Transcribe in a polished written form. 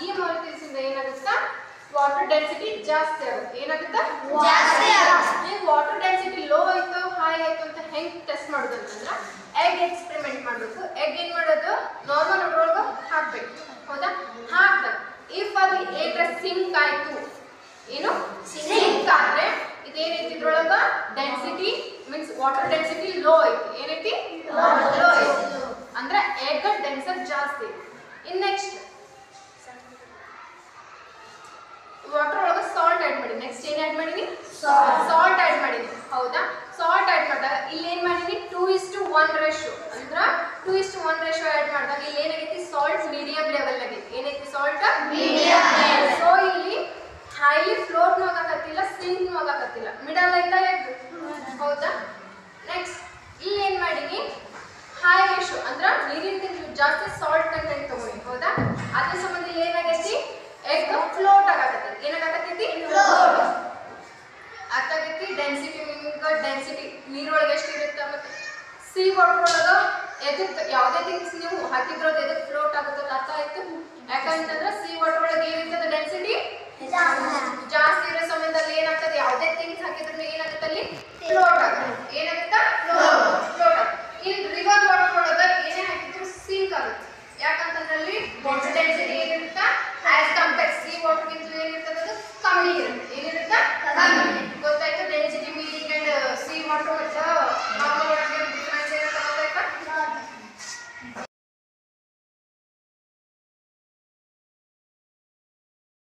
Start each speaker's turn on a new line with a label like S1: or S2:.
S1: ಈ ಮೌಲ್ಯ ತಿಳಿಸಿದ್ರೆ ಏನಾಗುತ್ತಾ water density ಜಾಸ್ತಿ ಆಗುತ್ತೆ. ಏನಾಗುತ್ತಾ
S2: ಜಾಸ್ತಿ ಆಗುತ್ತೆ.
S1: ಈ ವಾಟರ್ ಡೆನ್ಸಿಟಿ ಲೋ ಆಯ್ತು ಹೈ ಆಯ್ತು ಅಂತ ಹೆಂಗ್ ಟೆಸ್ಟ್ ಮಾಡೋದು ಅಂತಂದ್ರೆ ಎಗ್ ಎಕ್ಸ್ಪೆರಿಮೆಂಟ್ ಮಾಡಬೇಕು. ಎಗ್ ಏನ್ ಮಾಡೋದು ನಾರ್ಮಲ್ ಒಳಗೆ ಹಾಕ್ಬೇಕು. ಹೌದಾ? ಹಾಕ್ದಾಗ ಇಫ್ ಅದು ಏನ್ರ ಸಿಂಕ್ ಆಯ್ತು, ಏನು ಸಿಂಕ್ ಆದ್ರೆ ಇದೇನೈತಿ ಇದ್ರೊಳಗ density means water density low ಐತಿ. ಏನೈತಿ ಲೋ ಐತಿ ಅಂದ್ರೆ ಎಗ್ ಡೆನ್ಸರ್ ಜಾಸ್ತಿ. ಇನ್ ನೆಕ್ಸ್ಟ್ ವಾಟರ್ ಒಳಗೆ ಸಾಲ್ಟ್ ಆಡ್ ಮಾಡಿ. ನೆಕ್ಸ್ಟ್ ಏನ್ ಆಡ್ ಮಾಡಿನಿ? ಸಾಲ್ಟ್ ಆಡ್ ಮಾಡಿನಿ. ಹೌದಾ? ಸಾಲ್ಟ್ ಆಡ್ ಮಾಡಿದಾಗ ಇಲ್ಲಿ ಏನ್ ಮಾಡಿನಿ 2:1 ರೇಷಿಯೋ ಅಂದ್ರೆ 2:1 ರೇಷಿಯೋ ಆಡ್ ಮಾಡಿದಾಗ ಇಲ್ಲಿ ಏನಾಗೈತಿ ಸಾಲ್ಟ್ ಮೀಡಿಯಂ ಲೆವೆಲ್ ಆಗೈತಿ. ಏನೈತಿ ಸಾಲ್ಟ್ ಮೀಡಿಯಂ. ಸೊ ಇಲ್ಲಿ ಹೈಲಿ ಫ್ಲೋಟ್ ಹೋಗಕತ್ತಿಲ್ಲ, ಸಿಂಕ್ ಹೋಗಕತ್ತಿಲ್ಲ, ಮಿಡಲ್ ಐತ ಎಗ್. ಹೌದಾ? ನೆಕ್ಸ್ಟ್ ಇಲ್ಲಿ ಏನ್ ಮಾಡಿನಿ ಹೈ ರೇಷಿಯೋ ಅಂದ್ರೆ ನೀರಿನ ಜಾಸ್ತಿ ಸಾಲ್ಟ್ ಕಂಟೆಂಟ್ ತಗೊಂಡಿ. ಹೌದಾ? ಅದ್ರ ಸಂಬಂಧ ಇಲ್ಲಿ ಏನಾಗೈತಿ ಎಗ್ ಫ್ಲೋಟ್ ಆಗಕತ್ತೈತಿ. ಏನಾಗಕತ್ತೈತಿ ಫ್ಲೋಟ್ ಆಗತೈತಿ. ಡೆನ್ಸಿಟಿ ಡೆನ್ಸಿಟಿ ನೀರೊಳಗೆ ಎಷ್ಟು ಇರುತ್ತೆ ಮತ್ತೆ ಸಿ ವಾಟರ್ ಒಳಗೆ ಎದಕ್ಕೆ ಯಾವುದೇ ಥಿಂಗ್ಸ್ ನೀವು ಹಾಕಿದ್ರೋದು ಎದಕ್ಕೆ ಫ್ಲೋಟ್ ಆಗುತ್ತಲ್ಲ ಅರ್ಥ ಆಯ್ತು. ಯಾಕಂತಂದ್ರೆ ಸಿ